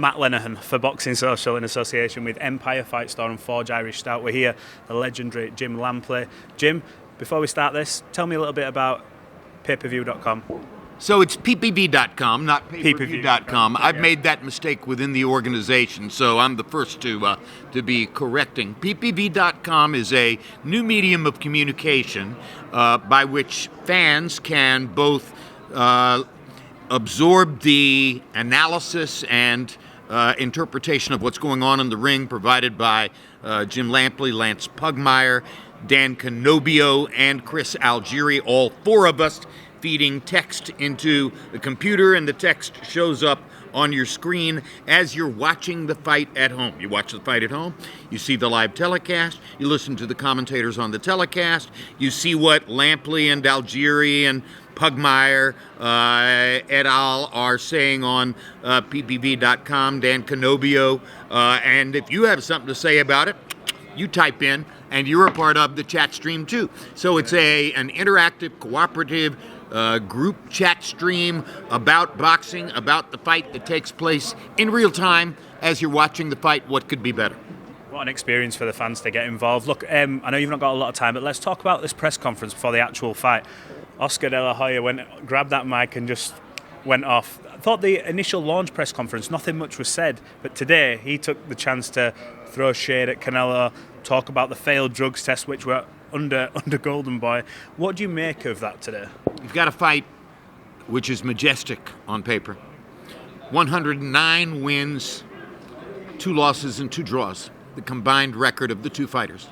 Matt Lenihan for Boxing Social in association with Empire Fight Store and Forged Irish Stout. We're here, the legendary Jim Lampley. Jim, before we start this, tell me a little bit about payperview.com. So it's ppv.com, not payperview.com. Okay. I've made that mistake within the organization, so I'm the first to be correcting. ppv.com is a new medium of communication by which fans can both absorb the analysis and interpretation of what's going on in the ring provided by Jim Lampley, Lance Pugmire, Dan Canobio, and Chris Algieri, all four of us feeding text into the computer, and the text shows up on your screen as you're watching the fight at home. You watch the fight at home, you see the live telecast, you listen to the commentators on the telecast, you see what Lampley and Algieri and Pugmire et al. Are saying on ppv.com, Dan Canobio, and if you have something to say about it, you type in, and you're a part of the chat stream too. So it's an interactive, cooperative group chat stream about boxing, about the fight that takes place in real time as you're watching the fight. What could be better? What an experience for the fans to get involved. Look, I know you've not got a lot of time, but let's talk about this press conference before the actual fight. Oscar De La Hoya grabbed that mic and just went off. I thought the initial launch press conference, nothing much was said, but today he took the chance to throw shade at Canelo, talk about the failed drugs tests which were under Golden Boy. What do you make of that today? You've got a fight which is majestic on paper. 109 wins, 2 losses and 2 draws, the combined record of the two fighters.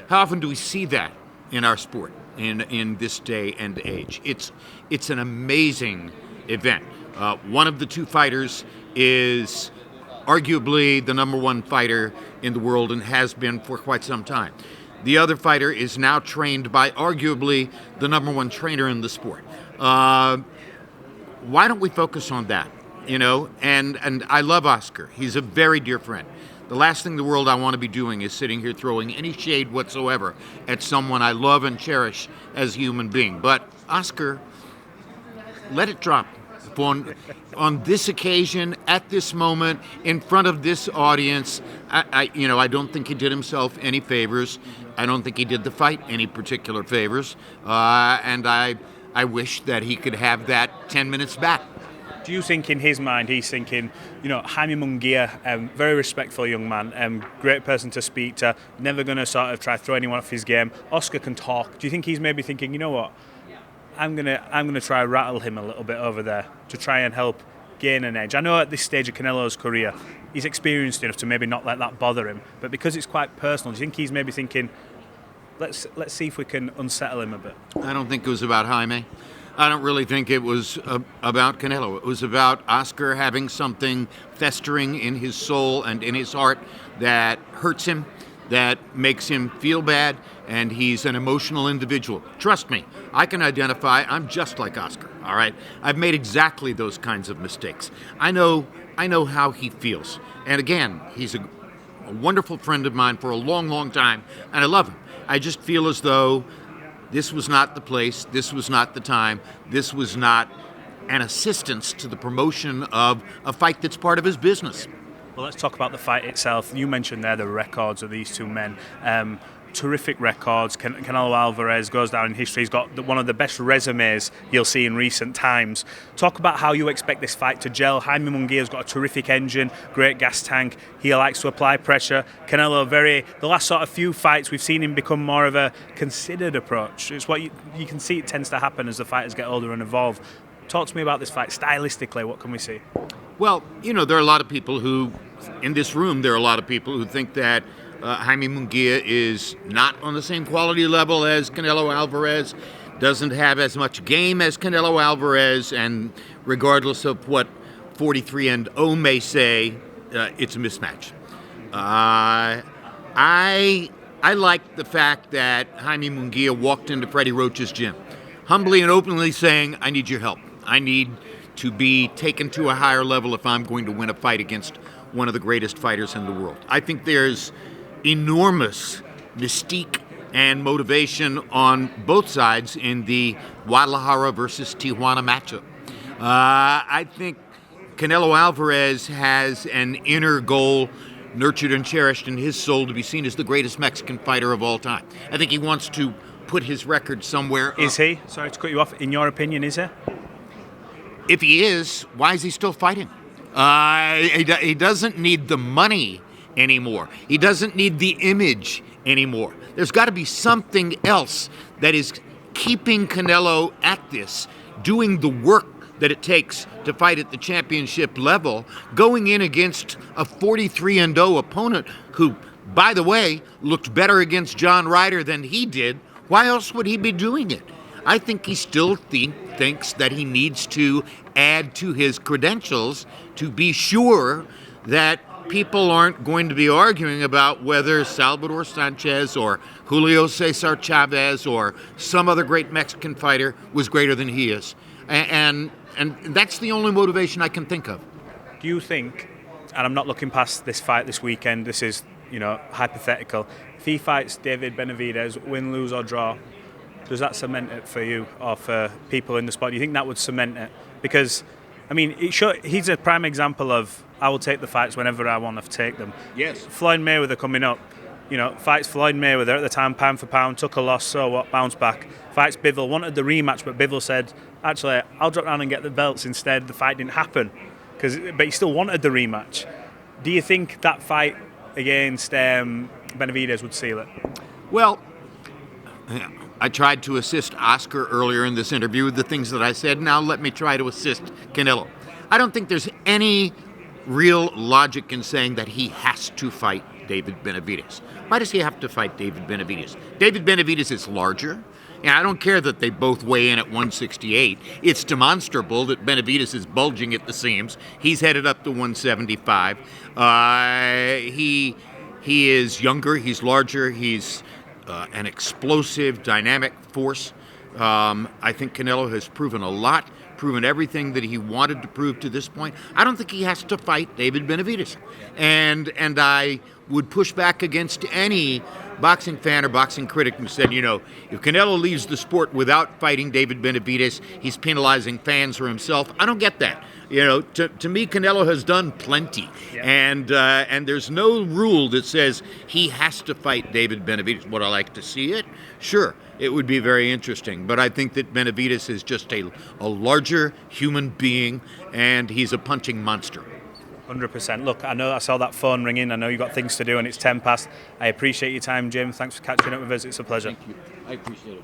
How often do we see that in our sport in this day and age? It's an amazing event. One of the two fighters is arguably the number one fighter in the world and has been for quite some time. The other fighter is now trained by arguably the number one trainer in the sport. Why don't we focus on that? You know, and I love Oscar. He's a very dear friend. The last thing in the world I want to be doing is sitting here throwing any shade whatsoever at someone I love and cherish as a human being. But Oscar, let it drop. On this occasion, at this moment, in front of this audience, I don't think he did himself any favors. I don't think he did the fight any particular favors. And I wish that he could have that 10 minutes back. Do you think in his mind he's thinking, Jaime Munguia, very respectful young man, great person to speak to, never going to sort of try to throw anyone off his game. Oscar can talk. Do you think he's maybe thinking, you know what, I'm gonna try to rattle him a little bit over there to try and help gain an edge. I know at this stage of Canelo's career, he's experienced enough to maybe not let that bother him, but because it's quite personal, do you think he's maybe thinking, let's see if we can unsettle him a bit? I don't think it was about Jaime. I don't really think it was about Canelo. It was about Oscar having something festering in his soul and in his heart that hurts him, that makes him feel bad, and he's an emotional individual. Trust me, I can identify. I'm just like Oscar, all right? I've made exactly those kinds of mistakes. I know how he feels. And again, he's a wonderful friend of mine for a long, long time, and I love him. I just feel as though this was not the place, this was not the time, this was not an assistance to the promotion of a fight that's part of his business. Well, let's talk about the fight itself. You mentioned there the records of these two men. Terrific records. Canelo Alvarez goes down in history. He's got one of the best resumes you'll see in recent times. Talk about how you expect this fight to gel. Jaime Munguia's got a terrific engine, great gas tank. He likes to apply pressure. Canelo, the last sort of few fights, we've seen him become more of a considered approach. It's what you can see it tends to happen as the fighters get older and evolve. Talk to me about this fight. Stylistically, what can we see? Well, there are a lot of people who, in this room, there are a lot of people who think that Jaime Munguia is not on the same quality level as Canelo Alvarez, doesn't have as much game as Canelo Alvarez, and regardless of what 43-0 may say, it's a mismatch. I like the fact that Jaime Munguia walked into Freddie Roach's gym, humbly and openly saying, I need your help. I need to be taken to a higher level if I'm going to win a fight against one of the greatest fighters in the world. I think there's enormous mystique and motivation on both sides in the Guadalajara versus Tijuana matchup. I think Canelo Alvarez has an inner goal nurtured and cherished in his soul to be seen as the greatest Mexican fighter of all time. I think he wants to put his record somewhere. Is he? Sorry to cut you off. In your opinion, is he? If he is, why is he still fighting? He doesn't need the money anymore. He doesn't need the image anymore. There's got to be something else that is keeping Canelo at this, doing the work that it takes to fight at the championship level, going in against a 43-0 opponent who, by the way, looked better against John Ryder than he did. Why else would he be doing it? I think he still thinks that he needs to add to his credentials to be sure that people aren't going to be arguing about whether Salvador Sanchez or Julio Cesar Chavez or some other great Mexican fighter was greater than he is. And that's the only motivation I can think of. Do you think, and I'm not looking past this fight this weekend, this is, hypothetical, if he fights David Benavidez, win, lose or draw, does that cement it for you or for people in the sport? Do you think that would cement it? Because, he's a prime example of I will take the fights whenever I want to take them. Yes. Floyd Mayweather coming up, fights Floyd Mayweather at the time, pound for pound, took a loss, so what, bounced back. Fights Bivol, wanted the rematch, but Bivol said, actually, I'll drop down and get the belts instead. The fight didn't happen, but he still wanted the rematch. Do you think that fight against Benavidez would seal it? Well, I tried to assist Oscar earlier in this interview with the things that I said. Now let me try to assist Canelo. I don't think there's any real logic in saying that he has to fight David Benavidez. Why does he have to fight David Benavidez? David Benavidez is larger. And I don't care that they both weigh in at 168. It's demonstrable that Benavidez is bulging at the seams. He's headed up to 175. He is younger. He's larger. He's an explosive, dynamic force. I think Canelo has proven a lot, proven everything that he wanted to prove to this point. I don't think he has to fight David Benavidez. And I would push back against any boxing fan or boxing critic who said, if Canelo leaves the sport without fighting David Benavidez, he's penalizing fans or himself. I don't get that. To me, Canelo has done plenty. Yeah. And there's no rule that says he has to fight David Benavidez. Would I like to see it? Sure, it would be very interesting. But I think that Benavidez is just a larger human being, and he's a punching monster. 100%. Look, I know I saw that phone ringing. I know you've got things to do and it's 10 past. I appreciate your time, Jim. Thanks for catching up with us. It's a pleasure. Thank you. I appreciate it.